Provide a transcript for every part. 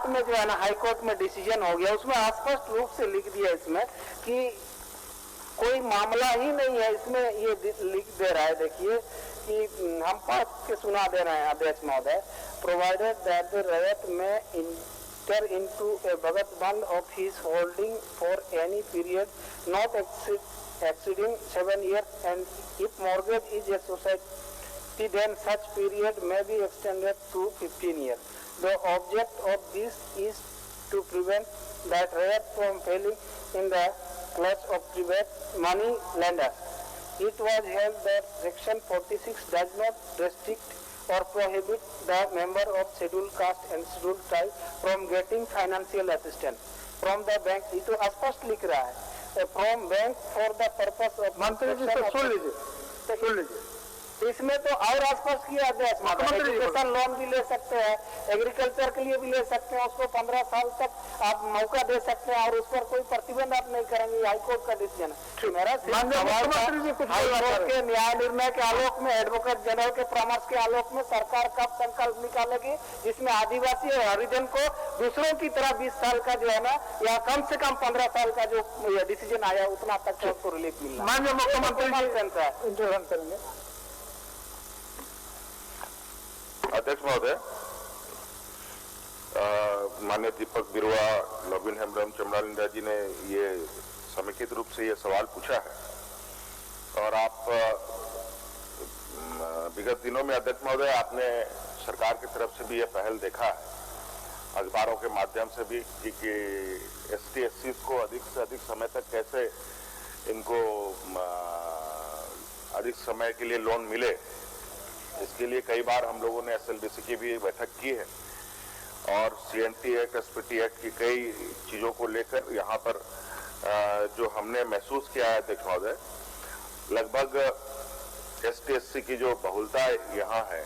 में जो है ना हाई कोर्ट में डिसीजन हो गया, उसमें स्पष्ट रूप से लिख दिया इसमें कि कोई मामला ही नहीं है। इसमें ये लिख दे रहा है, देखिए कि हम पढ़ के सुना दे रहे हैं अध्यक्ष महोदय। प्रोवाइडेड दैट द रैयत में enter into a Bhagat bond of his holding for any period not exceeding 7 years, and if mortgage is a society then such period may be extended to 15 years. The object of this is to prevent that rayat from falling in the clutch of private money lenders. It was held that section 46 does not restrict or prohibit the member of scheduled caste and scheduled tribe from getting financial assistance from the bank. ये तो स्पष्ट लिख रहा है, from bank for the purpose of मंत्री जी से सुन लीजिए इसमें तो और स्पष्ट किया अध्यक्ष महोदय, एजुकेशन लोन भी ले सकते हैं, एग्रीकल्चर के लिए भी ले सकते हैं, उसको 15 साल तक आप मौका दे सकते हैं और उस पर कोई प्रतिबंध आप नहीं करेंगे। हाईकोर्ट का डिसीजन है। मेरा हाईकोर्ट के न्याय निर्णय के आलोक में, एडवोकेट जनरल के परामर्श के आलोक में सरकार कब संकल्प निकालेगी जिसमें आदिवासी और हरिजन को दूसरों की तरह 20 साल का जो है ना, या कम से कम 15 साल का जो डिसीजन आया उतना तक उसको रिलीफ मिलना। माननीय मुख्यमंत्री इंटरवेंट करेंगे। अध्यक्ष महोदय, माननीय दीपक बिरुआ, नवीन हेम्ब्रम, चमड़ालिंदा जी ने ये समेकित रूप से ये सवाल पूछा है और आप विगत दिनों में अध्यक्ष महोदय आपने सरकार की तरफ से भी ये पहल देखा है, अखबारों के माध्यम से भी, कि एसटी एससी को अधिक से अधिक समय तक कैसे इनको अधिक समय के लिए लोन मिले। इसके लिए कई बार हम लोगों ने एसएलबीसी की भी बैठक की है और सीएनटी एक्ट, एसपीटी एक्ट की कई चीजों को लेकर यहाँ पर जो हमने महसूस किया है अध्यक्ष महोदय, लगभग एसटी एससी की जो बहुलता यहाँ है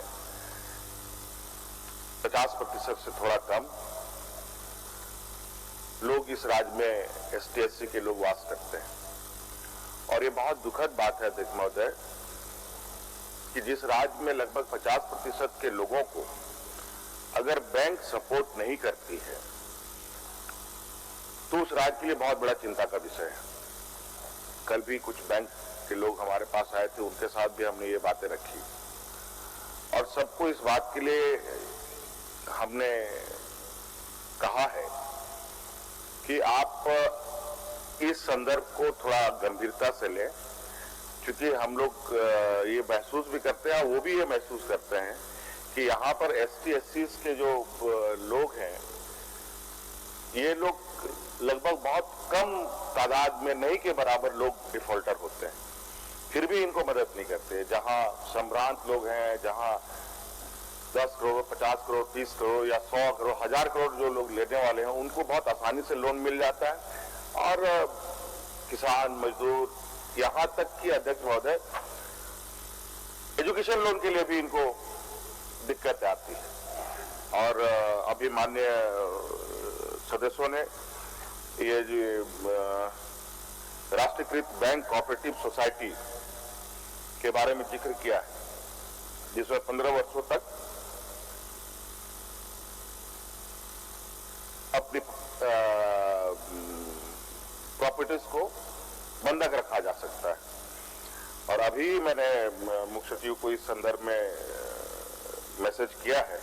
50% से थोड़ा कम लोग इस राज्य में एसटी एससी के लोग वास करते हैं। और ये बहुत दुखद बात है अध्यक्ष महोदय कि जिस राज्य में लगभग 50% के लोगों को अगर बैंक सपोर्ट नहीं करती है तो उस राज्य के लिए बहुत बड़ा चिंता का विषय है। कल भी कुछ बैंक के लोग हमारे पास आए थे, उनके साथ भी हमने ये बातें रखी और सबको इस बात के लिए हमने कहा है कि आप इस संदर्भ को थोड़ा गंभीरता से लें, क्योंकि हम लोग ये महसूस भी करते हैं, वो भी ये महसूस करते हैं कि यहाँ पर एसटी एससी के जो लोग हैं, ये लोग लगभग बहुत कम तादाद में नहीं के बराबर लोग डिफॉल्टर होते हैं, फिर भी इनको मदद नहीं करते। जहाँ संभ्रांत लोग हैं, जहाँ 10 करोड़, 50 करोड़, 30 करोड़ या 100 करोड़, 1000 करोड़ जो लोग लेने वाले हैं, उनको बहुत आसानी से लोन मिल जाता है और किसान, मजदूर, यहाँ तक कि अध्यक्ष महोदय एजुकेशन लोन के लिए भी इनको दिक्कत आती है। और अभी माननीय सदस्यों ने ये जो राष्ट्रीयकृत बैंक कोऑपरेटिव सोसाइटी के बारे में जिक्र किया है, जिसमें 15 वर्षों तक अपनी प्रॉपर्टीज को बंधक रखा जा सकता है। और अभी मैंने मुख्य सचिव को इस संदर्भ में मैसेज किया है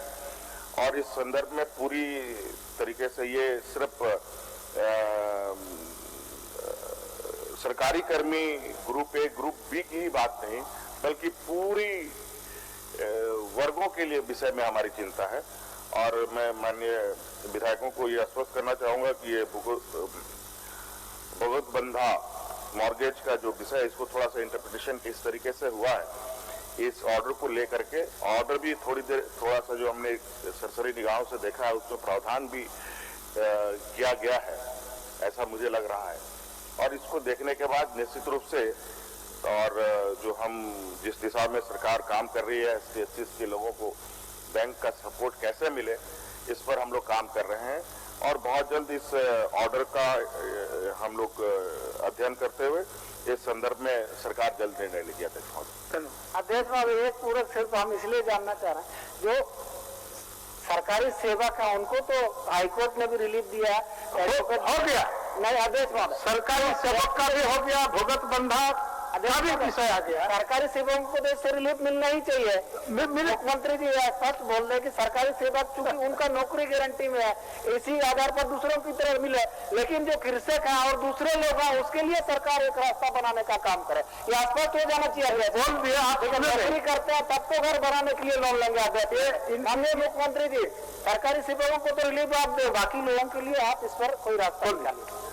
और इस संदर्भ में पूरी तरीके से ये सिर्फ सरकारी कर्मी ग्रुप ए, ग्रुप बी की ही बात नहीं, बल्कि पूरी वर्गों के लिए विषय में हमारी चिंता है। और मैं माननीय विधायकों को ये आश्वस्त करना चाहूंगा कि ये भगवत बंधा मॉर्गेज का जो विषय है, इसको थोड़ा सा इंटरप्रिटेशन किस तरीके से हुआ है, इस ऑर्डर को लेकर के ऑर्डर भी थोड़ा सा जो हमने सरसरी निगाहों से देखा है, उसमें प्रावधान भी किया गया है, ऐसा मुझे लग रहा है। और इसको देखने के बाद निश्चित रूप से, और जो हम जिस दिशा में सरकार काम कर रही है, एससी के लोगों को बैंक का सपोर्ट कैसे मिले, इस पर हम लोग काम कर रहे हैं और बहुत जल्द इस ऑर्डर का हम लोग अध्ययन करते हुए इस संदर्भ में सरकार जल्द निर्णय लेगी। अध्यक्ष महोदय, एक पूरक सिर्फ हम इसलिए जानना चाह रहे हैं, जो सरकारी सेवा का उनको तो हाईकोर्ट ने भी रिलीफ दिया, हो गया नहीं आदेश में सरकारी सेवक का भी हो गया, भुगत बंधा का भी विषय आ गया। सरकारी सेवकों को तो इससे रिलीफ मिलना ही चाहिए। मुख्यमंत्री जी स्पष्ट बोल रहे हैं कि सरकारी सेवक चूंकि उनका नौकरी गारंटी में है, इसी आधार पर दूसरों की तरह मिले, लेकिन जो कृषक है और दूसरे लोग हैं उसके लिए सरकार एक रास्ता बनाने का काम करे, ये स्पष्ट हो जाना चाहिए। बोल दिया आप नौकरी करते हैं तब तो घर बनाने के लिए लोन लेंगे आप, माननीय मुख्यमंत्री जी सरकारी सेवकों को तो रिलीफ आप दे, बाकी लोगों के लिए आप इस पर कोई रास्ता निकालिए।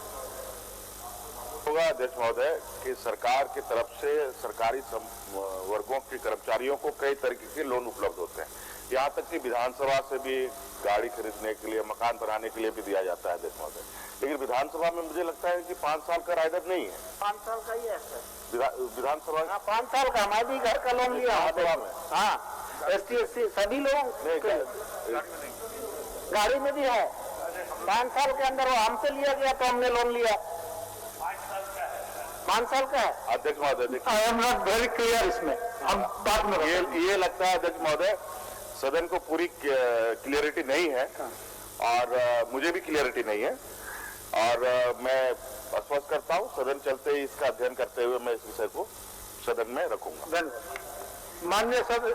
होगा अध्यक्ष महोदय कि सरकार की तरफ से सरकारी वर्गों के कर्मचारियों को कई तरीके के लोन उपलब्ध होते हैं, यहाँ तक कि विधानसभा से भी गाड़ी खरीदने के लिए, मकान बनाने के लिए भी दिया जाता है अध्यक्ष महोदय। लेकिन विधानसभा में मुझे लगता है कि 5 साल का राइडर नहीं है। 5 साल का ही है सर विधानसभा 5 साल का, मैं भी घर का लोन लिया विधानसभा में। हाँ, ST सभी लोग गाड़ी में भी है। 5 साल के अंदर वो हमसे लिया गया तो हमने लोन लिया। 5 साल का है अध्यक्ष महोदय। देखिए I am not very clear, इसमें हम बाद में ये लगता है अध्यक्ष महोदय सदन को पूरी क्लियरिटी नहीं है और मुझे भी क्लियरिटी नहीं है, और मैं आश्वस्त करता हूँ सदन चलते ही इसका अध्ययन करते हुए मैं इस विषय को सदन में रखूंगा। माननीय सदस्य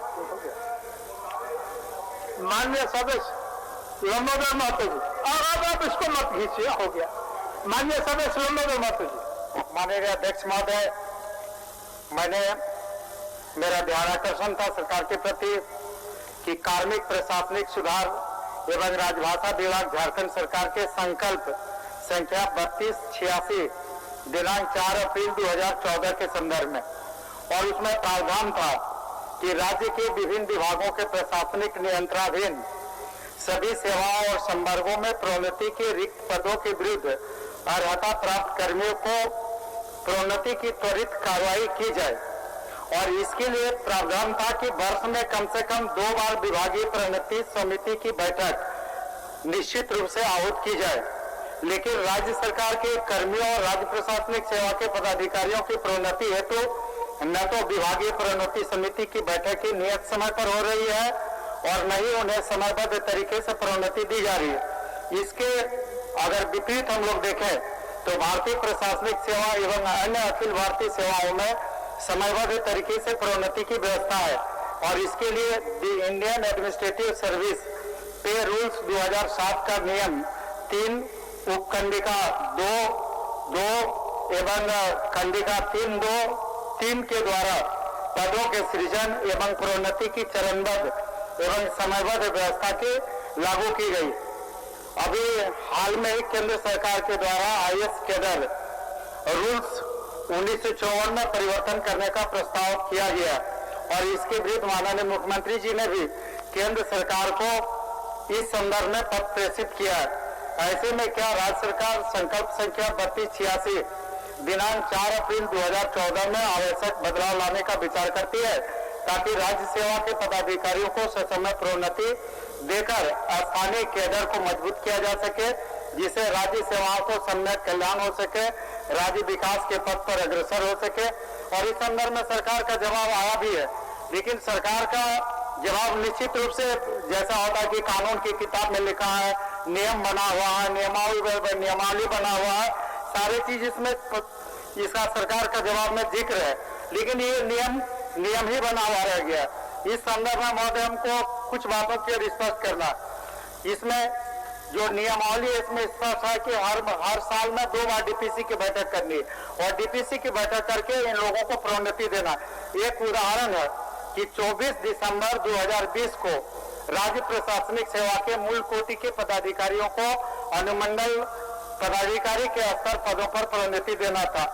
लंबोदर महतो जी, और आप इसको मत खींचिए, हो गया। माननीय सदस्य लंबोदर महतो जी। माननीय अध्यक्ष महोदय, मेरा ध्यान आकर्षण था सरकार के प्रति कि कार्मिक प्रशासनिक सुधार एवं राजभाषा विभाग झारखंड सरकार के संकल्प संख्या 3286 दिनांक 4 अप्रैल 2014 के संदर्भ में, और उसमें प्रावधान था कि राज्य के विभिन्न विभागों के प्रशासनिक नियंत्रणाधीन सभी सेवाओं और संवर्गों में प्रोन्नति के रिक्त पदों के विरुद्ध अर्हता प्राप्त कर्मियों को प्रोन्नति की त्वरित कार्रवाई की जाए, और इसके लिए प्रावधान था कि वर्ष में कम से कम 2 बार विभागीय प्रोन्नति समिति की बैठक निश्चित रूप से आहूत की जाए। लेकिन राज्य सरकार के कर्मियों और राज्य प्रशासनिक सेवा के पदाधिकारियों की प्रोन्नति हेतु न तो विभागीय प्रोन्नति समिति की बैठक की नियत समय पर हो रही है और न ही उन्हें समयबद्ध तरीके से प्रोन्नति दी जा रही है। इसके अगर विपरीत हम लोग देखें तो भारतीय प्रशासनिक सेवा एवं अन्य अखिल भारतीय सेवाओं में समयबद्ध तरीके से प्रोन्नति की व्यवस्था है, और इसके लिए द इंडियन एडमिनिस्ट्रेटिव सर्विस पे रूल्स 2007 का नियम 3 उपखंडिका 2 एवं खंडिका 3 के द्वारा पदों के सृजन एवं प्रोन्नति की चरणबद्ध एवं समयबद्ध व्यवस्था की लागू की गई। अभी हाल में ही केंद्र सरकार के द्वारा IAS कैडर रूल्स 1954 में परिवर्तन करने का प्रस्ताव किया गया, और इसके विरुद्ध माननीय मुख्यमंत्री जी ने भी केंद्र सरकार को इस संदर्भ में पत्र प्रेषित किया। ऐसे में क्या राज्य सरकार संकल्प संख्या 3286 दिनांक 4 अप्रैल 2014 में आवश्यक बदलाव लाने का विचार करती है, ताकि राज्य सेवा के पदाधिकारियों को ससमय प्रोन्नति देकर स्थानीय कैडर को मजबूत किया जा सके, जिससे राज्य सेवाओं को सम्यक कल्याण हो सके, राज्य विकास के पथ पर अग्रसर हो सके। और इस संदर्भ में सरकार का जवाब आया भी है, लेकिन सरकार का जवाब निश्चित रूप से जैसा होता है कि कानून की किताब में लिखा है, नियम बना हुआ है, नियमावली बना हुआ है, सारे चीज इसमें इसका सरकार का जवाब में जिक्र है, लेकिन ये नियम ही बना हुआ रह गया। इस संदर्भ में महोदय हमको कुछ बातों की स्पष्ट करना, इसमें जो नियमावली है इसमें स्पष्ट है कि हर साल में 2 बार DPC की बैठक करनी है, और DPC की बैठक करके इन लोगों को प्रोन्नति देना। एक उदाहरण है कि 24 दिसंबर 2020 को राज्य प्रशासनिक सेवा के मूल कोटि के पदाधिकारियों को अनुमंडल पदाधिकारी के स्तर पदों पर प्रोन्नति देना था,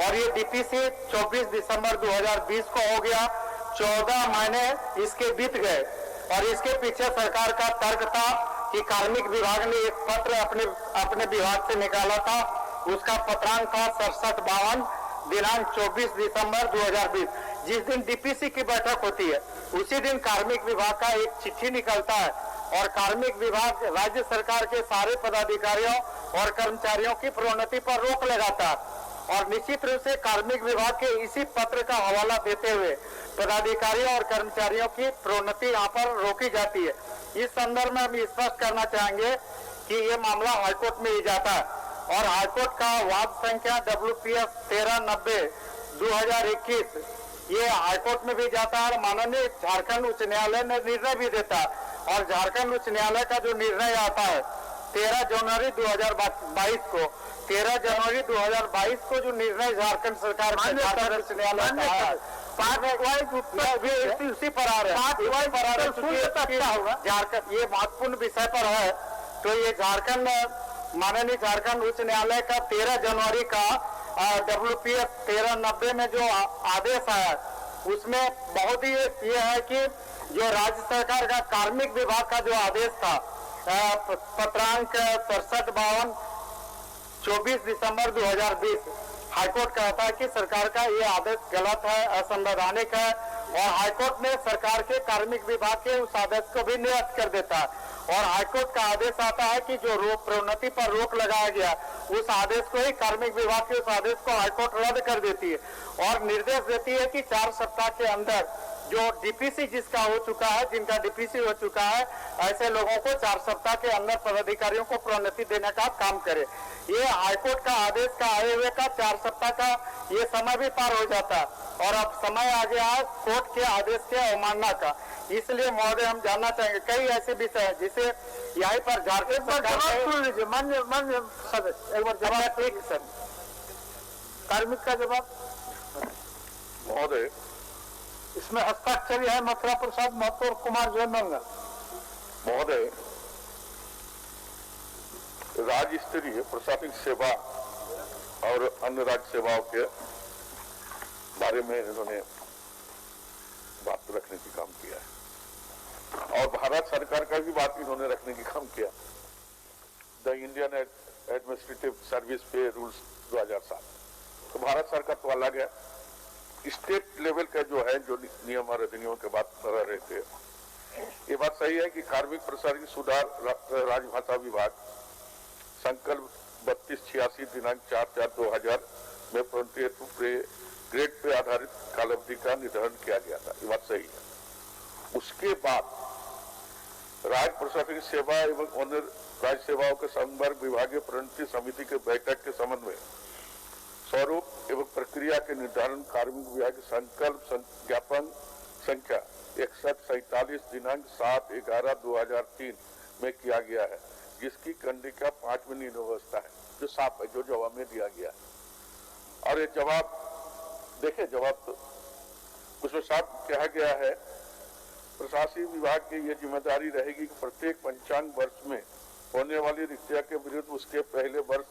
और ये DPC 24 दिसंबर 2020 को हो गया। 14 महीने इसके बीत गए, और इसके पीछे सरकार का तर्क था कि कार्मिक विभाग ने एक पत्र अपने विभाग से निकाला था, उसका पत्रांक था 6752 दिनांक 24 दिसंबर 2020। जिस दिन DPC की बैठक होती है उसी दिन कार्मिक विभाग का एक चिट्ठी निकलता है, और कार्मिक विभाग राज्य सरकार के सारे पदाधिकारियों और कर्मचारियों की प्रोन्नति पर रोक लगाता है, और निश्चित रूप से कार्मिक विभाग के इसी पत्र का हवाला देते हुए पदाधिकारियों और कर्मचारियों की प्रोन्नति यहाँ पर रोकी जाती है। इस संदर्भ में हम स्पष्ट करना चाहेंगे कि ये मामला हाईकोर्ट में ही जाता है और हाईकोर्ट का वाद संख्या WPS 1390/2021 ये हाईकोर्ट में भी जाता है और माननीय झारखंड उच्च न्यायालय ने निर्णय भी देता है। और झारखंड उच्च न्यायालय का जो निर्णय आता है 13 जनवरी 2022 को 13 जनवरी 2022 को जो निर्णय झारखंड सरकार झारखंड उच्च न्यायालय का है उसी पर आ रहे हैं। झारखंड ये महत्वपूर्ण विषय पर है तो ये झारखंड माननीय झारखंड उच्च न्यायालय का 13 जनवरी का WPS 1390 में जो आदेश आया उसमें बहुत ही ये है कि जो राज्य सरकार का कार्मिक विभाग का जो आदेश था पत्रांक 6752 24 दिसंबर 2020 हाईकोर्ट कहता है कि सरकार का ये आदेश गलत है, असंवैधानिक है और हाईकोर्ट ने सरकार के कार्मिक विभाग के उस आदेश को भी निरस्त कर देता है। और हाईकोर्ट का आदेश आता है कि जो प्रोन्नति पर रोक लगाया गया उस आदेश को ही कार्मिक विभाग के उस आदेश को हाईकोर्ट रद्द कर देती है और निर्देश देती है कि 4 सप्ताह के अंदर जो डीपीसी जिसका हो चुका है जिनका डीपीसी हो चुका है ऐसे लोगों को 4 सप्ताह के अंदर पदाधिकारियों को प्रोन्नति देने का काम करे। ये हाईकोर्ट का आदेश का आए हुए का 4 सप्ताह का ये समय भी पार हो जाता है और अब समय आ गया है कोर्ट के आदेश के अवमानना का। इसलिए महोदय हम जानना चाहेंगे कई ऐसे विषय है जिसे यहीं पर झारखंड सरकार मान्य सदस्य एक बार जवाब ठीक सर कार्मिक का जवाब महोदय इसमें हस्ताक्षर है मथुरा प्रसाद महतो और कुमार जयमंगल। महोदय राज्य स्तरीय प्रशासनिक सेवा और अन्य राज्य सेवाओं के बारे में इन्होंने बात रखने की काम किया है और भारत सरकार का भी बात इन्होंने रखने की काम किया। द इंडियन एडमिनिस्ट्रेटिव सर्विस पे रूल्स 2007 तो भारत सरकार तो अलग है। स्टेट लेवल का जो है जो नियम और अधिनियमों के बात कर रहे थे ये बात सही है कि कार्मिक प्रशासनिक सुधार राजभाषा विभाग संकल्प 3286 दिनांक 4/4/2000 में प्रोन्नति हेतु ग्रेड पे आधारित कालावधि का निर्धारण किया गया था। ये बात सही है। उसके बाद राज्य प्रशासनिक सेवा एवं अन्य राज्य सेवाओं के संवर्ग विभागीय प्रोन्नति समिति के बैठक के संबंध में स्वरूप एवं प्रक्रिया के निर्धारण कार्मिक विभाग संकल्प ज्ञापन संख्या 6147 दिनांक 7/11/2003 में किया गया है जिसकी कंडिका 5 में व्यवस्था है जो साफ है जो जवाब में दिया गया है। और ये जवाब देखे जवाब तो उसमें साफ कहा गया है प्रशासनिक विभाग की ये जिम्मेदारी रहेगी कि प्रत्येक पंचांग वर्ष में होने वाली रिक्तियों के विरुद्ध उसके पहले वर्ष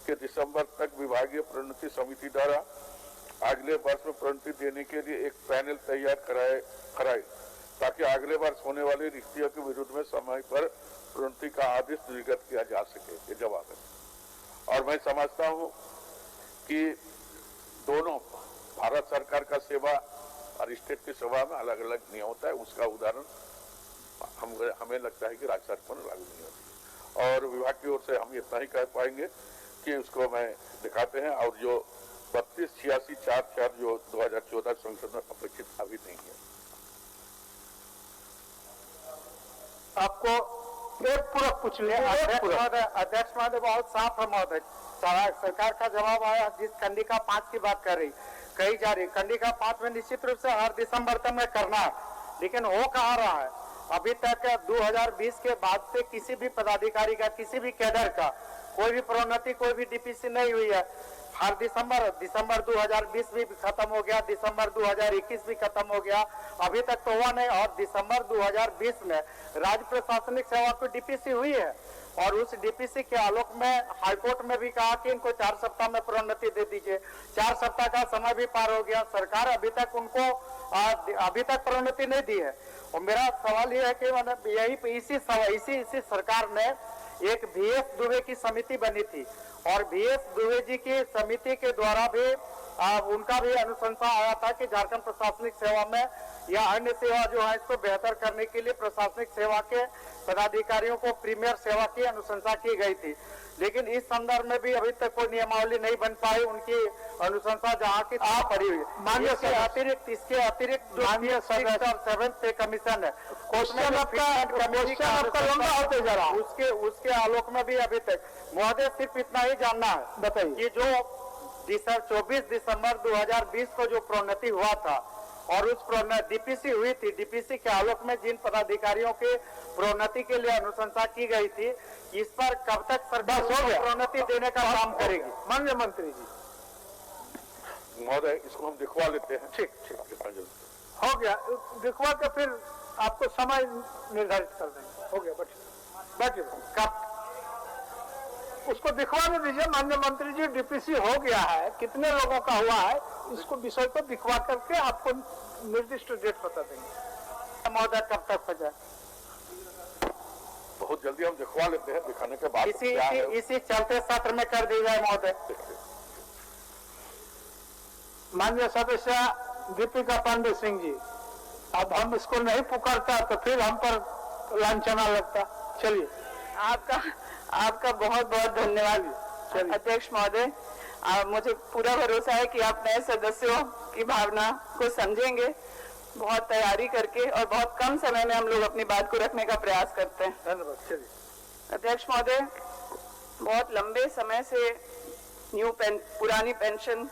के दिसंबर तक विभागीय प्रोन्नति समिति द्वारा अगले वर्ष में प्रोन्नति देने के लिए एक पैनल तैयार कराए ताकि अगले वर्ष होने वाली रिक्तियों के विरुद्ध में समय पर प्रोन्नति का आदेश निर्गत किया जा सके। ये जवाब है। और मैं समझता हूँ कि दोनों भारत सरकार का सेवा और स्टेट की सेवा में अलग अलग नियम होता है। उसका उदाहरण हमें लगता है कि राज्य सरकार में लागू नहीं होती और विभाग की ओर से हम इतना ही कह पाएंगे कि उसको मैं दिखाते हैं और जो 3286/4/4 जो 2014 संशोधन अपेक्षित अभी नहीं है। आपको एक पूरक पूछ लिया अध्यक्ष महोदय बहुत साफ है महोदय। सरकार का जवाब आया जिस कंडिका 5 की बात कर रही कही जा रही कंडिका 5 में निश्चित रूप से हर दिसंबर तक में करना है लेकिन हो कहा रहा है अभी तक 2020 के बाद से किसी भी पदाधिकारी का किसी भी कैडर का कोई भी प्रोन्नति कोई भी डीपीसी नहीं हुई है। हर दिसंबर 2020 भी खत्म हो गया, दिसंबर 2021 भी खत्म हो गया, अभी तक तो हुआ नहीं। और दिसंबर 2020 में राज्य प्रशासनिक सेवा को डीपीसी हुई है और उस डीपीसी के आलोक में हाईकोर्ट में भी कहा कि इनको 4 सप्ताह में प्रोन्नति दे दीजिए। 4 सप्ताह का समय भी पार हो गया, सरकार अभी तक उनको अभी तक प्रोन्नति नहीं दी है। और मेरा सवाल यह है कि मतलब यही इसी सरकार ने एक VS दुबे की समिति बनी थी और VS दुबे जी की समिति के द्वारा भी उनका भी अनुशंसा आया था कि झारखंड प्रशासनिक सेवा में या अन्य सेवा जो है इसको बेहतर करने के लिए प्रशासनिक सेवा के पदाधिकारियों को प्रीमियर सेवा की अनुशंसा की गई थी। लेकिन इस संदर्भ में भी अभी तक कोई नियमावली नहीं बन पाई। उनकी अनुशंसा जहाँ की तहाँ पड़ी हुई है। माननीय इसके अतिरिक्त माननीय सदस्य और 7th पे कमीशन है, क्वेश्चन आपका लंबा होते जा रहा है। उसके आलोक में भी अभी तक महोदय सिर्फ इतना ही जानना है बताइए कि जो 24 दिसंबर 2020 को जो प्रोन्नति हुआ था और उस डीपीसी हुई थी, डीपीसी के आलोक में जिन पदाधिकारियों के प्रोन्नति के लिए अनुशंसा की गई थी, इस पर कब तक सरकार प्रोन्नति देने का काम करेगी? माननीय मंत्री जी, महोदय इसको हम दिखवा लेते हैं। ठीक हो गया, दिखवा के फिर आपको समय निर्धारित कर देंगे। हो गया, बैठिए कब उसको दिखवाने दीजिए। माननीय मंत्री जी, डीपीसी हो गया है, कितने लोगों का हुआ है, इसको विषय को दिखवा करके आपको निर्दिष्ट डेट बता देंगे। महोदय कब तक हो जाए? बहुत जल्दी हम दिखवा लेते हैं, दिखाने के बाद इसी चलते सत्र में कर दी जाए महोदय। माननीय सदस्य दीपिका पांडे सिंह जी, अब हम इसको नहीं पुकारता तो फिर हम पर लांछना लगता। चलिए, आपका बहुत बहुत धन्यवाद अध्यक्ष महोदय। मुझे पूरा भरोसा है कि आप नए सदस्यों की भावना को समझेंगे। बहुत तैयारी करके और बहुत कम समय में हम लोग अपनी बात को रखने का प्रयास करते हैं। धन्यवाद। चलिए अध्यक्ष महोदय, बहुत लंबे समय से पुरानी पेंशन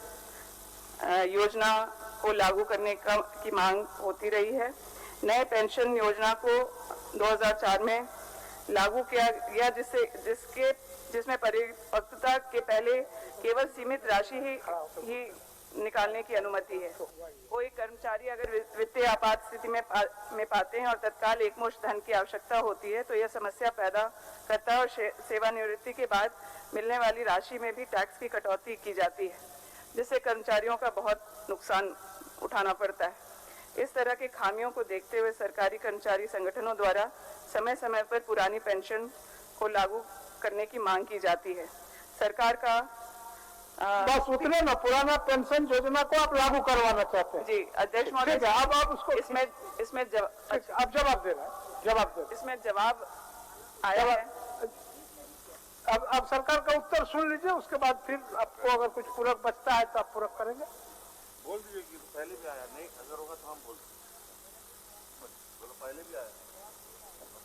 योजना को लागू करने की मांग होती रही है। नए पेंशन योजना को 2004 में लागू किया गया, जिसमें परिपक्वता के पहले केवल सीमित राशि ही निकालने की अनुमति है। कोई कर्मचारी अगर वित्तीय आपात स्थिति में पाते हैं और तत्काल एकमुश्त धन की आवश्यकता होती है तो यह समस्या पैदा करता है और सेवानिवृत्ति के बाद मिलने वाली राशि में भी टैक्स की कटौती की जाती है, जिससे कर्मचारियों का बहुत नुकसान उठाना पड़ता है। इस तरह की खामियों को देखते हुए सरकारी कर्मचारी संगठनों द्वारा समय समय पर पुरानी पेंशन को लागू करने की मांग की जाती है। सरकार का बस उतने ना, पुराना पेंशन योजना को आप लागू करवाना चाहते हैं? जी अध्यक्ष महोदय, अब आप उसको इसमें आप जवाब दे रहे हैं, जवाब दे। इसमें जवाब आया है। अब सरकार का उत्तर सुन लीजिए, उसके बाद फिर आपको अगर कुछ पूरक बचता है तो आप पूरक करेंगे। बोल दीजिए कि पहले भी आया, नहीं अगर होगा तो हम बोल पहले भी आया।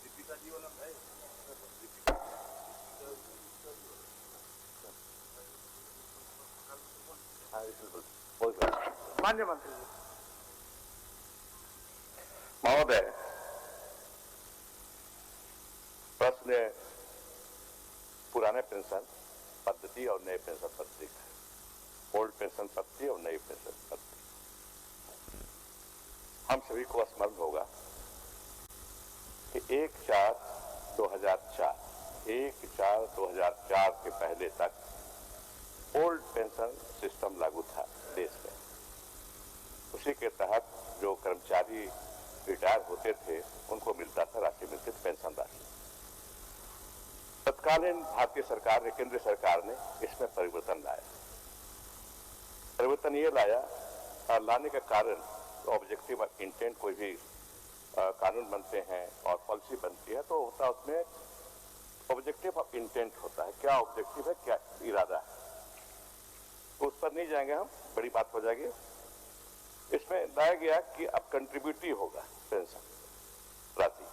दीपिका जी वाला है, माननीय मंत्री जी। महोदय, प्रश्न पुराने पेंशन पद्धति और नए पेंशन पद्धति का है। ओल्ड पेंशन पद्धति और नई पेंशन पद्धति। हम सभी को स्मरण होगा कि 1/4/2004 के पहले तक ओल्ड पेंशन सिस्टम लागू था देश में। उसी के तहत जो कर्मचारी रिटायर होते थे उनको मिलता था राशि, मिलती थी पेंशन राशि। तत्कालीन भारतीय सरकार ने, केंद्र सरकार ने इसमें परिवर्तन लाया। परिवर्तन ये लाया और लाने का कारण ऑब्जेक्टिव ऑफ इंटेंट, कोई भी कानून बनते हैं और पॉलिसी बनती है तो होता उसमें ऑब्जेक्टिव ऑफ इंटेंट होता है, क्या ऑब्जेक्टिव है, क्या इरादा है। तो उस पर नहीं जाएंगे हम, बड़ी बात हो जाएगी। इसमें लाया गया कि अब कंट्रीब्यूटरी होगा पेंशन राशि।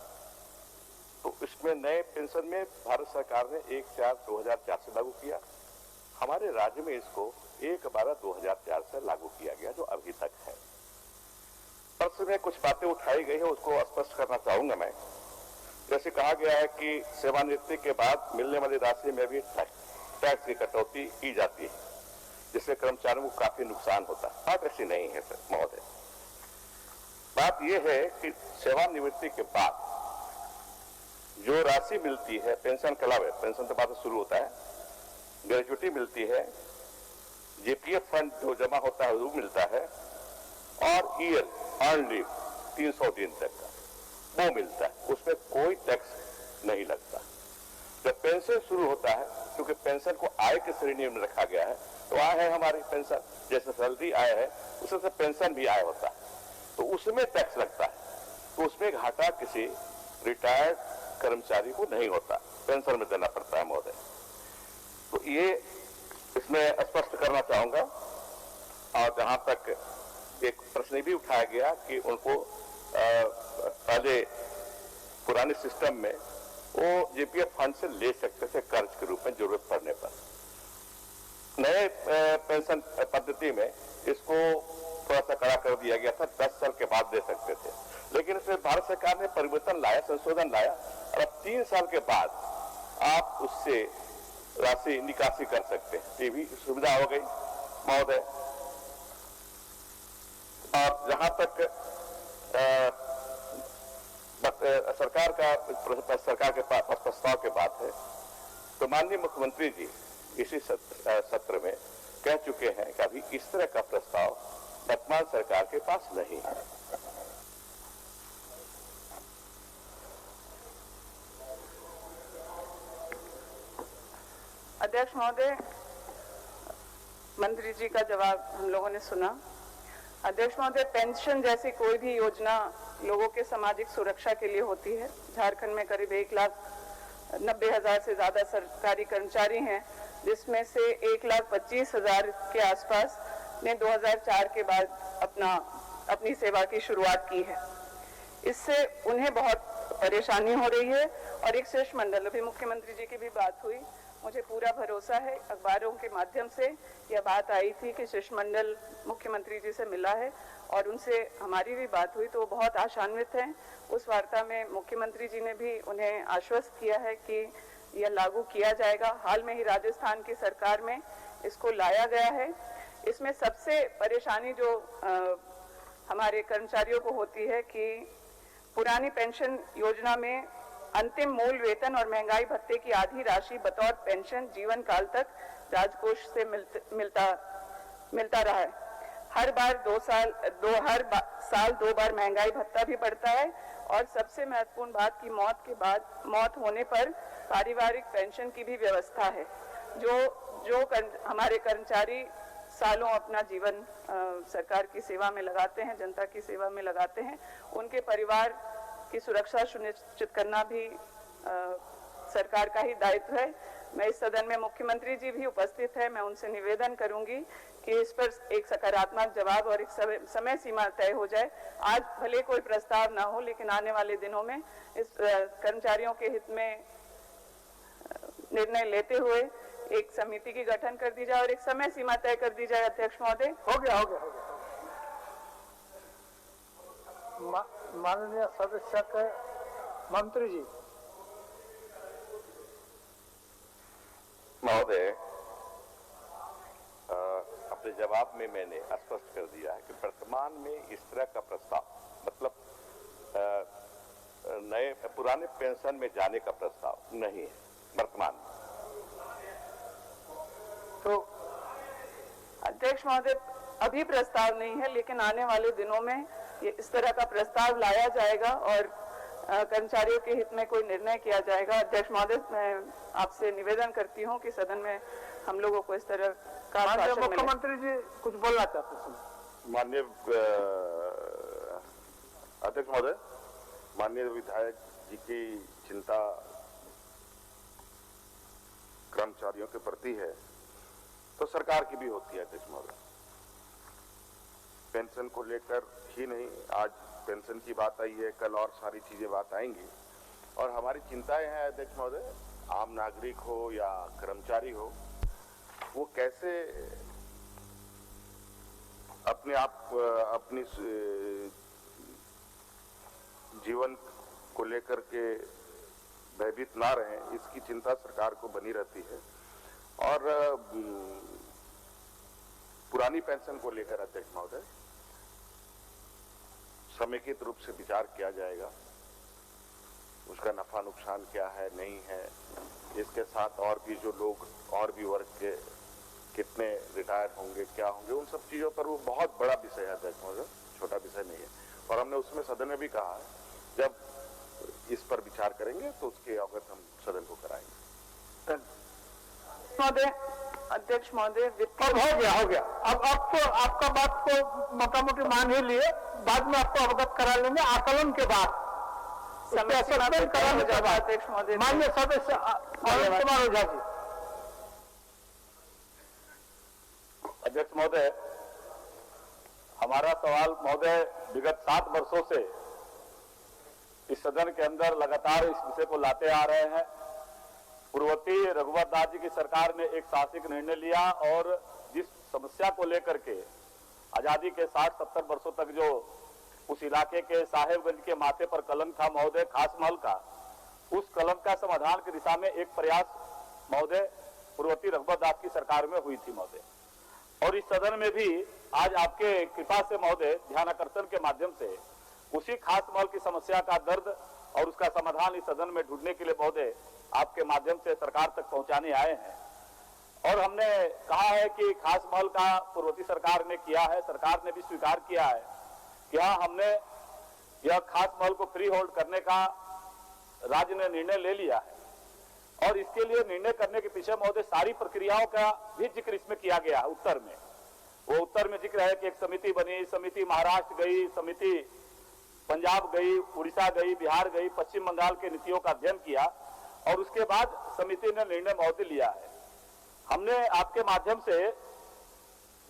तो इसमें नए पेंशन में भारत सरकार ने 1/4/2004 से लागू किया। हमारे राज्य में इसको 1/12/2004 से लागू किया गया, जो अभी तक है। प्रश्न में कुछ बातें उठाई गई है, उसको स्पष्ट करना चाहूंगा मैं। जैसे कहा गया है कि सेवानिवृत्ति के बाद मिलने वाली राशि में भी टैक्स की कटौती की जाती है, जिससे कर्मचारियों को काफी नुकसान होता है। बात ऐसी नहीं है सर महोदय। बात यह है कि सेवानिवृत्ति के बाद जो राशि मिलती है पेंशन के अलावा, पेंशन के बाद शुरू होता है, ग्रेजुटी मिलती है, जीपीएफ फंड जो जमा होता है वो मिलता है, और ईयर अर्न लीव 300 दिन तक का वो मिलता है। उसमें कोई टैक्स नहीं लगता। जब पेंशन शुरू होता है, क्योंकि पेंशन को आय की श्रेणी में रखा गया है, तो आय है हमारी पेंशन, जैसे सैलरी आय है उसी से पेंशन भी आय होता है, तो उसमें टैक्स लगता है। तो उसमें घाटा किसी रिटायर्ड कर्मचारी को नहीं होता, पेंशन में देना पड़ता है महोदय। ये इसमें स्पष्ट करना चाहूंगा। और जहां तक एक प्रश्न भी उठाया गया कि उनको पहले पुराने सिस्टम में वो जीपीएफ फंड से ले सकते थे कर्ज के रूप में जरूरत पड़ने पर। नए पेंशन पद्धति में इसको थोड़ा सा कड़ा कर दिया गया था, 10 साल के बाद दे सकते थे, लेकिन इसमें भारत सरकार ने परिवर्तन लाया, संशोधन लाया और अब 3 साल के बाद आप उससे राशि निकासी कर सकते हैं। ये भी सुविधा हो गई महोदय। और जहां तक सरकार के पास प्रस्ताव की बात है, तो माननीय मुख्यमंत्री जी इसी सत्र में कह चुके हैं कि अभी इस तरह का प्रस्ताव वर्तमान सरकार के पास नहीं है। अध्यक्ष महोदय, मंत्री जी का जवाब हम लोगों ने सुना। अध्यक्ष महोदय, पेंशन जैसी कोई भी योजना लोगों के सामाजिक सुरक्षा के लिए होती है। झारखंड में करीब 1,90,000 से ज्यादा सरकारी कर्मचारी हैं, जिसमें से 1,25,000 के आसपास ने 2004 के बाद अपनी सेवा की शुरुआत की है। इससे उन्हें बहुत परेशानी हो रही है और एक शिष्टमंडल, अभी मुख्यमंत्री जी की भी बात हुई, मुझे पूरा भरोसा है, अखबारों के माध्यम से यह बात आई थी कि शिष्टमंडल मुख्यमंत्री जी से मिला है और उनसे हमारी भी बात हुई, तो वो बहुत आशान्वित हैं। उस वार्ता में मुख्यमंत्री जी ने भी उन्हें आश्वस्त किया है कि यह लागू किया जाएगा। हाल में ही राजस्थान की सरकार में इसको लाया गया है। इसमें सबसे परेशानी जो हमारे कर्मचारियों को होती है कि पुरानी पेंशन योजना में अंतिम मूल वेतन और महंगाई भत्ते की आधी राशि बतौर पेंशन जीवन काल तक राजकोष से मिलता रहा है। हर साल 2 बार महंगाई भत्ता भी बढ़ता है और सबसे महत्वपूर्ण बात कि मौत होने पर पारिवारिक पेंशन की भी व्यवस्था है। जो हमारे कर्मचारी सालों अपना जीवन सरकार की सेवा में लगाते हैं, जनता की सेवा में लगाते हैं, उनके परिवार की सुरक्षा सुनिश्चित करना भी सरकार का ही दायित्व है। मैं इस सदन में मुख्यमंत्री जी भी उपस्थित है, मैं उनसे निवेदन करूंगी कि इस पर एक सकारात्मक जवाब और एक समय सीमा तय हो जाए। आज भले कोई प्रस्ताव ना हो, लेकिन आने वाले दिनों में इस कर्मचारियों के हित में निर्णय लेते हुए एक समिति की गठन कर दी जाए और एक समय सीमा तय कर दी जाए। अध्यक्ष महोदय, हो गया। माननीय सदस्य के मंत्री जी। महोदय, अपने जवाब में मैंने स्पष्ट कर दिया है कि वर्तमान में इस तरह का प्रस्ताव, मतलब नए पुराने पेंशन में जाने का प्रस्ताव नहीं है वर्तमान में। तो अध्यक्ष महोदय, अभी प्रस्ताव नहीं है, लेकिन आने वाले दिनों में ये इस तरह का प्रस्ताव लाया जाएगा और कर्मचारियों के हित में कोई निर्णय किया जाएगा। अध्यक्ष महोदय, मैं आपसे निवेदन करती हूँ कि सदन में हम लोगों को इस तरह का आश्वासन मिले। मुख्यमंत्री जी कुछ बोलना चाहते हैं। माननीय अध्यक्ष महोदय, माननीय विधायक जी की चिंता कर्मचारियों के प्रति है, तो सरकार की भी होती है। अध्यक्ष महोदय, पेंशन को लेकर ही नहीं, आज पेंशन की बात आई है, कल और सारी चीजें बात आएंगी और हमारी चिंताएं हैं। अध्यक्ष महोदय, आम नागरिक हो या कर्मचारी हो, वो कैसे अपने आप अपनी जीवन को लेकर के भयभीत ना रहें, इसकी चिंता सरकार को बनी रहती है। और पुरानी पेंशन को लेकर अध्यक्ष महोदय समेकित रूप से विचार किया जाएगा, उसका नफा नुकसान क्या है, नहीं है, इसके साथ और भी जो लोग और भी वर्ग के कितने रिटायर होंगे, क्या होंगे, उन सब चीजों पर वो बहुत बड़ा विषय है अध्यक्ष महोदय, छोटा विषय नहीं है। और हमने उसमें सदन में भी कहा है, जब इस पर विचार करेंगे तो उसके अवगत हम सदन को कराएंगे। महोदय, अध्यक्ष महोदय, अब हो गया। अब तो आपका बात को मोटामोटी मान ही लिए, बाद में आपको अवगत करा लेंगे आकलन के बाद, समय कराने के बाद। अध्यक्ष महोदय, माननीय सदस्य अनंत कुमार ओझा जी। अध्यक्ष महोदय, हमारा सवाल महोदय विगत 7 वर्षों से इस सदन के अंदर लगातार इस विषय को लाते आ रहे हैं। पूर्ववर्ती रघुवर दास जी की सरकार ने एक साहसिक निर्णय लिया और जिस समस्या को लेकर के आजादी के 60-70 वर्षों तक जो उस इलाके के साहेबगंज के माथे पर कलंक था महोदय, खास महल का, उस कलंक का समाधान की दिशा में एक प्रयास महोदय पूर्ववर्ती रघुवर दास की सरकार में हुई थी महोदय। और इस सदन में भी आज आपके कृपा से महोदय ध्यान आकर्षण के माध्यम से उसी खास महल की समस्या का दर्द और उसका समाधान इस सदन में ढूंढने के लिए महोदय आपके माध्यम से सरकार तक पहुंचाने आए हैं। और हमने कहा है कि खास महल का पूर्ववर्ती सरकार ने किया है, सरकार ने भी स्वीकार किया है कि हाँ, हमने यह खास महल को फ्री होल्ड करने का राज्य ने निर्णय ले लिया है। और इसके लिए निर्णय करने के पीछे महोदय सारी प्रक्रियाओं का भी जिक्र इसमें किया गया है। उत्तर में वो उत्तर में जिक्र है कि एक समिति बनी, समिति महाराष्ट्र गई, समिति पंजाब गई, उड़ीसा गई, बिहार गई, पश्चिम बंगाल के नीतियों का अध्ययन किया और उसके बाद समिति ने निर्णय महोदय लिया है। हमने आपके माध्यम से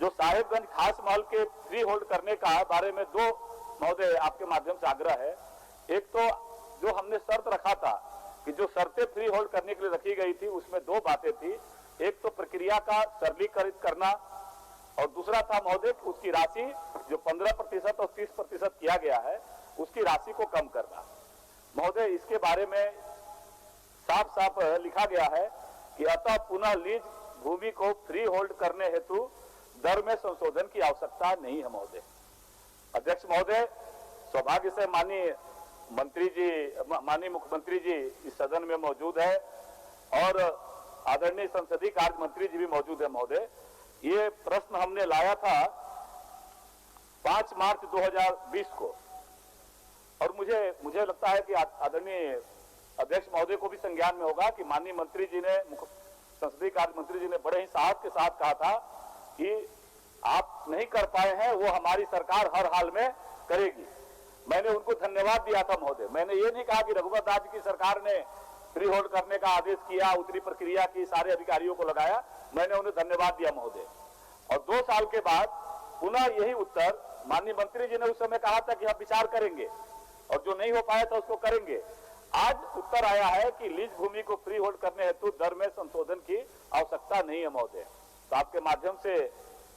जो साहेबगंज खास महल के फ्री होल्ड करने का बारे में 2 महोदय आपके माध्यम से आग्रह है। एक तो जो हमने शर्त रखा था कि जो शर्तें फ्री होल्ड करने के लिए रखी गई थी उसमें 2 बातें थी। एक तो प्रक्रिया का सरलीकृत करना और दूसरा था महोदय उसकी राशि जो 15% और 30% किया गया है उसकी राशि को कम करना। महोदय इसके बारे में साफ साफ लिखा गया है कि अतः पुनः लीज भूमि को फ्री होल्ड करने हेतु दर में संशोधन की आवश्यकता नहीं है महोदय। अध्यक्ष महोदय, सौभाग्य से माननीय मुख्यमंत्री जी इस सदन में मौजूद है और आदरणीय संसदीय कार्य मंत्री जी भी मौजूद है महोदय। ये प्रश्न हमने लाया था 5 मार्च 2020 को और मुझे लगता है कि आदरणीय अध्यक्ष महोदय को भी संज्ञान में होगा कि माननीय मंत्री जी ने, संसदीय कार्य मंत्री जी ने बड़े ही साहस के साथ कहा था कि आप नहीं कर पाए हैं वो हमारी सरकार हर हाल में करेगी। मैंने उनको धन्यवाद दिया था महोदय। मैंने ये नहीं कहा कि रघुवर दास जी की सरकार ने फ्री होल्ड करने का आदेश किया, उतनी प्रक्रिया की, सारे अधिकारियों को लगाया, मैंने उन्हें धन्यवाद दिया महोदय। और 2 साल के बाद पुनः यही उत्तर माननीय मंत्री जी ने उस समय कहा था कि हम विचार करेंगे और जो नहीं हो पाया था उसको करेंगे। आज उत्तर आया है कि लीज भूमि को फ्री होल्ड करने हेतु दर में संशोधन की आवश्यकता नहीं है महोदय। तो आपके माध्यम से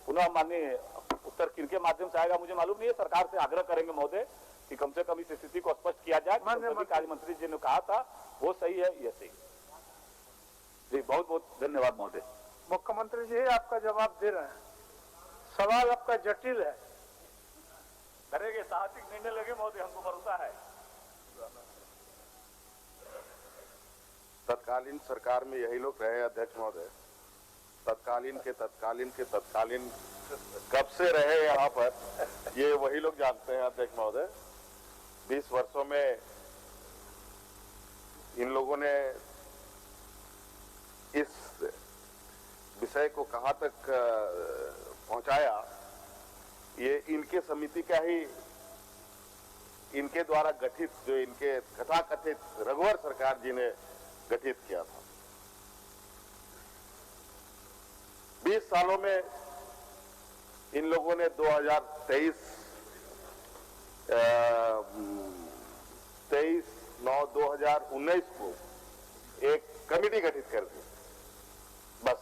पुनः माननीय उत्तर किनके माध्यम से आएगा मुझे मालूम नहीं है। सरकार से आग्रह करेंगे महोदय कि कम से कम इस स्थिति को स्पष्ट किया जाए। माननीय कार्य मंत्री जी ने कहा था वो सही है, ये सही जी। बहुत बहुत धन्यवाद महोदय। मुख्यमंत्री जी आपका जवाब दे रहे हैं। सवाल आपका जटिल है। करेंगे, साहसिक निर्णय लगे महोदय, हमको भरोसा है। तत्कालीन सरकार में यही लोग रहे अध्यक्ष महोदय। तत्कालीन कब से रहे यहाँ पर ये वही लोग जानते हैं अध्यक्ष महोदय। 20 वर्षों में इन लोगों ने इस विषय को कहां तक पहुंचाया, ये इनके समिति का ही, इनके द्वारा गठित, जो इनके तथाकथित रघुवर सरकार जी ने गठित किया था। 20 सालों में इन लोगों ने 23/9/2019 को एक कमेटी गठित कर दी। बस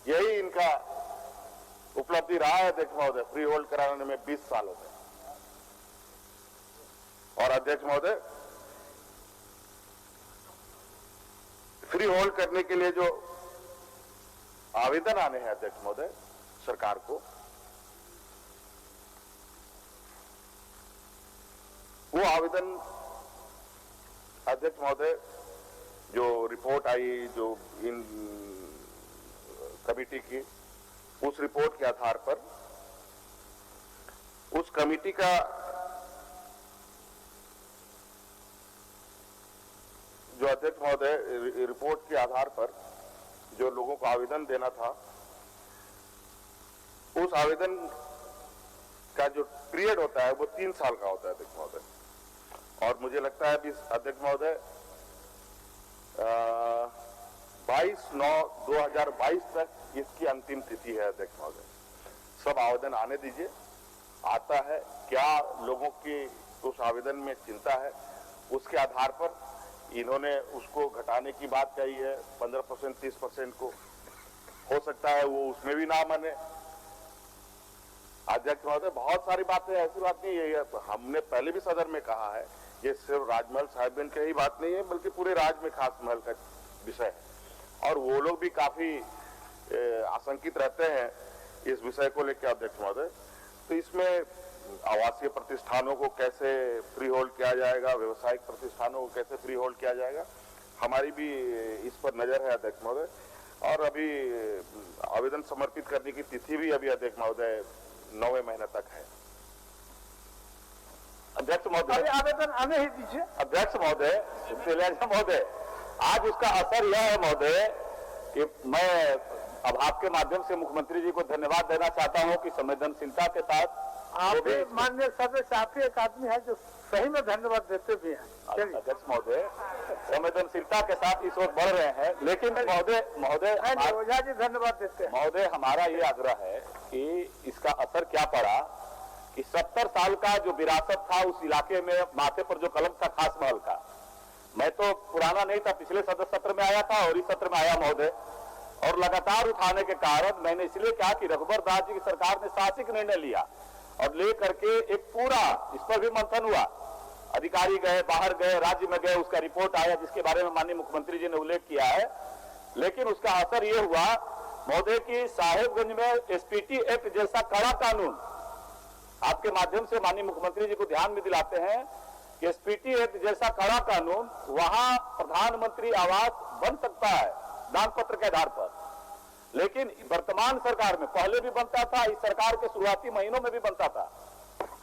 यही इनका उपलब्धि रहा है अध्यक्ष महोदय, फ्री होल्ड कराने में 20 सालों में। और अध्यक्ष महोदय, फ्री होल्ड करने के लिए जो आवेदन आने हैं अध्यक्ष महोदय सरकार को, वो आवेदन अध्यक्ष महोदय जो रिपोर्ट आई जो इन कमेटी की, उस रिपोर्ट के आधार पर उस कमेटी का जो अध्यक्ष महोदय रिपोर्ट के आधार पर जो लोगों को आवेदन देना था, उस आवेदन का जो पीरियड होता है वो 3 साल का होता है अध्यक्ष महोदय। और मुझे लगता है अध्यक्ष महोदय 22/9/2022 तक इसकी अंतिम तिथि है अध्यक्ष महोदय। सब आवेदन आने दीजिए, आता है क्या लोगों की उस आवेदन में चिंता है, उसके आधार पर इन्होंने उसको घटाने की बात कही है 15%, 30% को। हो सकता है वो उसमें भी ना माने। अध्यक्ष महोदय, बहुत सारी बातें, ऐसी बात नहीं है, ये हमने पहले भी सदन में कहा है, ये सिर्फ राजमहल साहिबगंज की ही बात नहीं है, बल्कि पूरे राज्य में खास महल का विषय है। और वो लोग भी काफी आशंकित रहते हैं इस विषय को लेकर अध्यक्ष महोदय। तो इसमें आवासीय प्रतिष्ठानों को कैसे फ्री होल्ड किया जाएगा, व्यवसायिक प्रतिष्ठानों को कैसे फ्री होल्ड किया जाएगा, हमारी भी इस पर नजर है अध्यक्ष महोदय। और अभी आवेदन समर्पित करने की तिथि भी अभी अध्यक्ष महोदय 9वें महीने तक है। अध्यक्ष महोदय, आवेदन आने ही दीजिए। अध्यक्ष महोदय, आज उसका असर यह है महोदय कि मैं अब आपके माध्यम से मुख्यमंत्री जी को धन्यवाद देना चाहता हूं कि संवेदनशीलता के साथ आप माननीय सदस्य, आप ही एक आदमी है जो सही में धन्यवाद देते भी हैं। अध्यक्ष महोदय, संवेदनशीलता के साथ इस वक्त बढ़ रहे हैं, लेकिन महोदय ओझा जी धन्यवाद देते हैं। महोदय, हमारा ये आग्रह है कि इसका असर क्या पड़ा कि 70 साल का जो विरासत था उस इलाके में माथे पर जो कलम था खास महल का, मैं तो पुराना नहीं था, पिछले सत्र में आया था और इस सत्र में आया महोदय, और लगातार उठाने के कारण मैंने इसलिए कहा कि रघुबर दास जी की सरकार ने साहसिक निर्णय लिया और ले करके एक पूरा इस पर भी मंथन हुआ, अधिकारी गए, बाहर गए, राज्य में गए, उसका रिपोर्ट आया जिसके बारे में माननीय मुख्यमंत्री जी ने उल्लेख किया है। लेकिन उसका असर ये हुआ महोदय कि साहेबगंज में एसपीटी एक्ट जैसा कड़ा कानून, आपके माध्यम से माननीय मुख्यमंत्री जी को ध्यान में दिलाते हैं कि एसपीटी एक्ट जैसा कड़ा कानून वहां प्रधानमंत्री आवास बन सकता है दान पत्र के आधार पर। लेकिन वर्तमान सरकार में पहले भी बनता था, इस सरकार के शुरुआती महीनों में भी बनता था।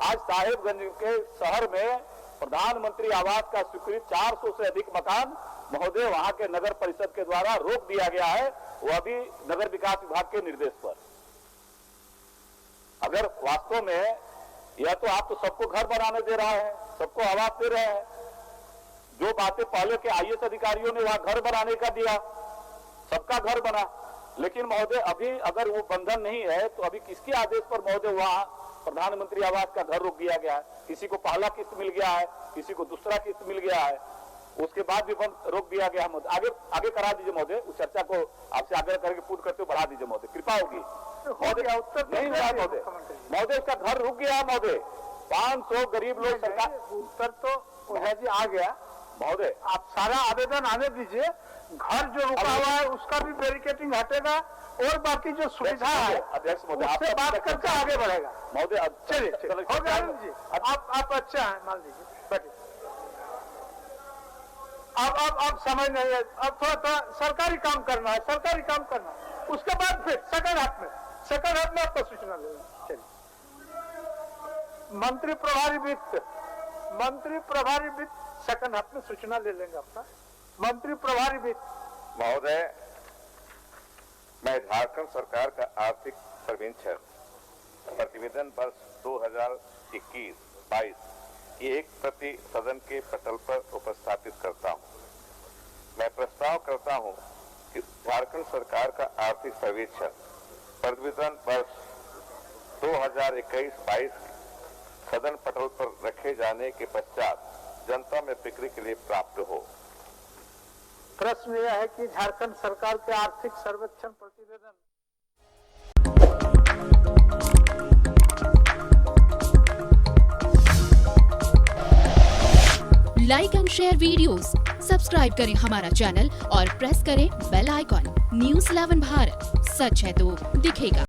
आज साहेबगंज के शहर में प्रधानमंत्री आवास का स्वीकृत 400 से अधिक मकान महोदय वहां के नगर परिषद के द्वारा रोक दिया गया है, वो अभी नगर विकास विभाग के निर्देश पर। अगर वास्तव में यह तो आप तो सबको घर बनाने दे रहा है, सबको आवास दे रहे हैं, जो बातें पहले के आईएएस अधिकारियों ने वहां घर बनाने का दिया, सबका घर बना, लेकिन महोदय अभी अगर वो बंधन नहीं है तो अभी किसके आदेश पर महोदय वहां प्रधानमंत्री आवास का घर रोक दिया गया है? किसी को पहला किस्त मिल गया है, किसी को दूसरा किस्त मिल गया है, उसके बाद भी बंद रोक दिया गया है। आगे करा दीजिए महोदय, उस चर्चा को आपसे आग्रह करके पूर्ण करते हुए बढ़ा दीजिए महोदय, कृपा होगी महोदय। उत्तर नहीं हुआ महोदय, उसका घर रुक गया महोदय, 500 गरीब लोग सरकार। उत्तर तो ओझा जी आ गया महोदय, आप सारा आवेदन आने दीजिए, घर जो रुका हुआ है उसका भी बैरिकेटिंग हटेगा और बाकी जो सुविधा है अध्यक्ष महोदय आपसे बात करके आगे बढ़ेगा महोदय। चलिए हो गया जी, आप अच्छा है, मान लीजिए बैठिए। अब समय नहीं है, अब थोड़ा सरकारी काम करना है, सरकारी काम करना है, उसके बाद फिर सेकंड हाफ में आपको सूचना लेना। चलिए, मंत्री प्रभारी वित्त सेकंड हाफ में सूचना ले लेंगे अपना। मंत्री प्रभारी वित्त महोदय, मैं झारखंड सरकार का आर्थिक सर्वेक्षण प्रतिवेदन वर्ष 2021-22 की एक प्रति सदन के पटल पर उपस्थापित करता हूं। मैं प्रस्ताव करता हूं कि झारखंड सरकार का आर्थिक सर्वेक्षण प्रतिवेदन वर्ष 2021-22 सदन पटल पर रखे जाने के पश्चात जनता में बिक्री के लिए प्राप्त हो। प्रश्न यह है कि झारखंड सरकार के आर्थिक सर्वेक्षण प्रतिवेदन like and share videos, subscribe करें हमारा चैनल और प्रेस करें बेल आइकॉन। न्यूज़ 11 भारत, सच है तो दिखेगा।